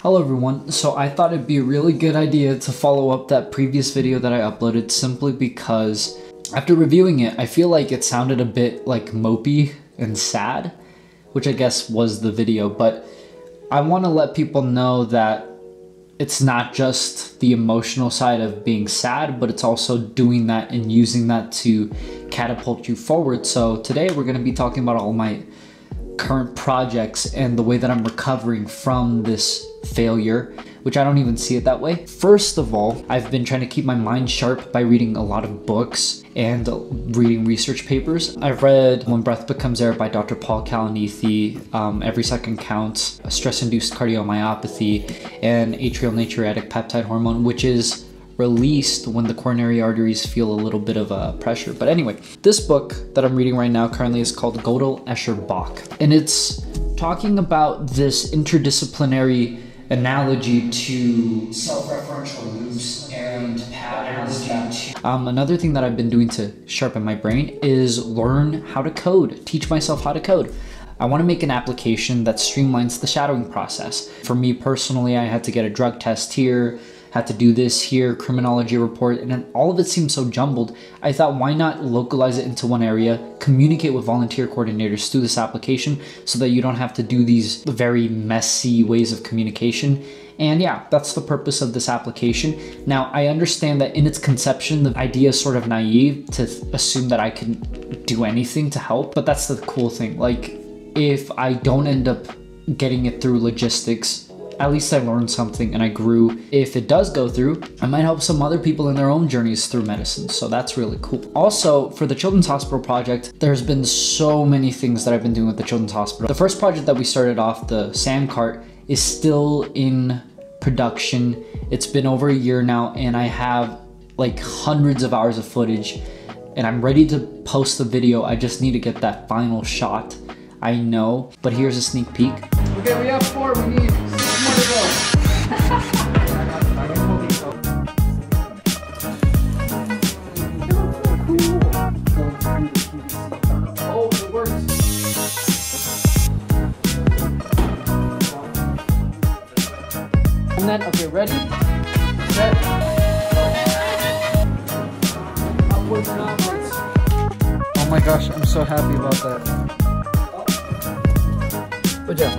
Hello everyone, so I thought it'd be a really good idea to follow up that previous video that I uploaded simply because after reviewing it, I feel like it sounded a bit like mopey and sad, which I guess was the video, but I want to let people know that it's not just the emotional side of being sad, but it's also doing that and using that to catapult you forward. So today we're going to be talking about all my current projects and the way that I'm recovering from this failure, which I don't even see it that way. First of all, I've been trying to keep my mind sharp by reading a lot of books and reading research papers. I've read When Breath Becomes Air by Dr. Paul Kalanithi, Every Second Counts, Stress-Induced Cardiomyopathy, and Atrial Natriuretic Peptide Hormone, which is released when the coronary arteries feel a little bit of pressure. But anyway, this book that I'm reading right now currently is called Gödel, Escher, Bach, and it's talking about this interdisciplinary analogy to self-referential loops and patterns. Another thing that I've been doing to sharpen my brain is learn how to code, teach myself how to code. I want to make an application that streamlines the shadowing process. For me personally, I had to get a drug test here, had to do this here, criminology report, and then all of it seemed so jumbled. I thought, why not localize it into one area, communicate with volunteer coordinators through this application so that you don't have to do these very messy ways of communication. And yeah, that's the purpose of this application. Now, I understand that in its conception, the idea is sort of naive to assume that I can do anything to help, but that's the cool thing. Like, if I don't end up getting it through logistics, at least I learned something and I grew. If it does go through, I might help some other people in their own journeys through medicine. So that's really cool. Also, for the Children's Hospital project, there's been so many things that I've been doing with the Children's Hospital. The first project that we started off, the SAM cart, is still in production. It's been over a year now and I have like hundreds of hours of footage and I'm ready to post the video. I just need to get that final shot. I know, but here's a sneak peek. Okay, we have 4, we need 6 more to go. Oh, it works. And then, okay, ready, set, upwards and onwards. Oh my gosh, I'm so happy about that. Good job.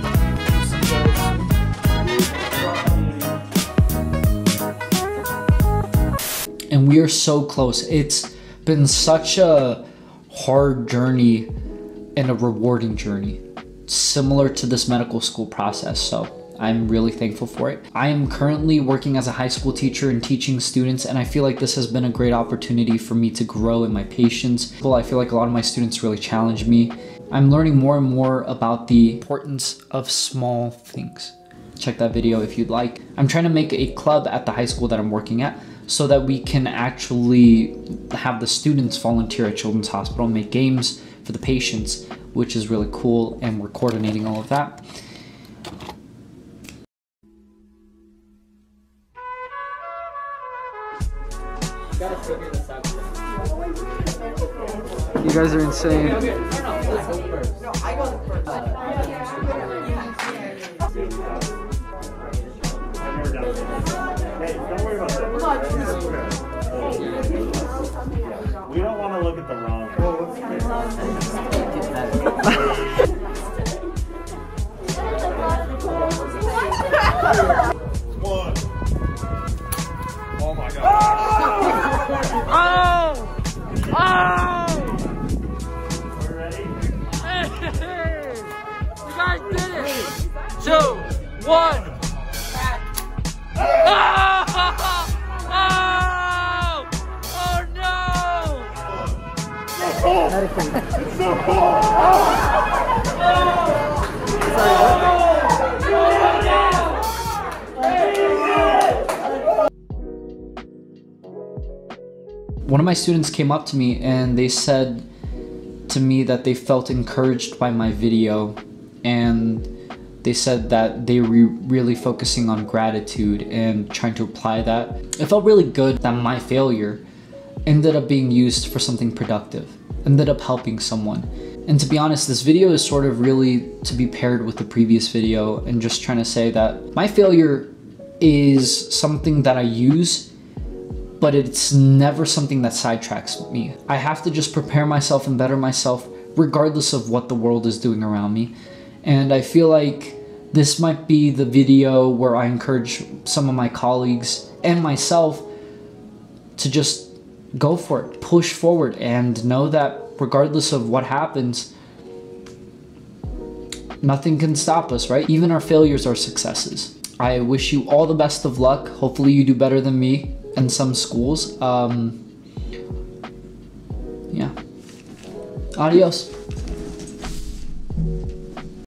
And we are so close. It's been such a hard journey and a rewarding journey, similar to this medical school process. So I'm really thankful for it. I am currently working as a high school teacher and teaching students, and I feel like this has been a great opportunity for me to grow in my patience. Well, I feel like a lot of my students really challenge me. I'm learning more and more about the importance of small things. Check that video if you'd like. I'm trying to make a club at the high school that I'm working at so that we can actually have the students volunteer at Children's Hospital and make games for the patients, which is really cool, and we're coordinating all of that. Gotta figure this out. You guys are insane. Okay. No, I go first. Hey, don't worry about that. We don't want to look at the wrong one. Oh my god. Oh! Oh! We're ready? Hey! You guys did it! 2, 1. Oh! Oh! Oh no! One of my students came up to me and they said to me that they felt encouraged by my video, and they said that they were really focusing on gratitude and trying to apply that. It felt really good that my failure ended up being used for something productive, ended up helping someone. And to be honest, this video is sort of really to be paired with the previous video and just trying to say that my failure is something that I use, but it's never something that sidetracks me. I have to just prepare myself and better myself regardless of what the world is doing around me. And I feel like this might be the video where I encourage some of my colleagues and myself to just go for it, push forward, and know that regardless of what happens, nothing can stop us, right? Even our failures are successes. I wish you all the best of luck. Hopefully you do better than me in some schools. Yeah. Adios.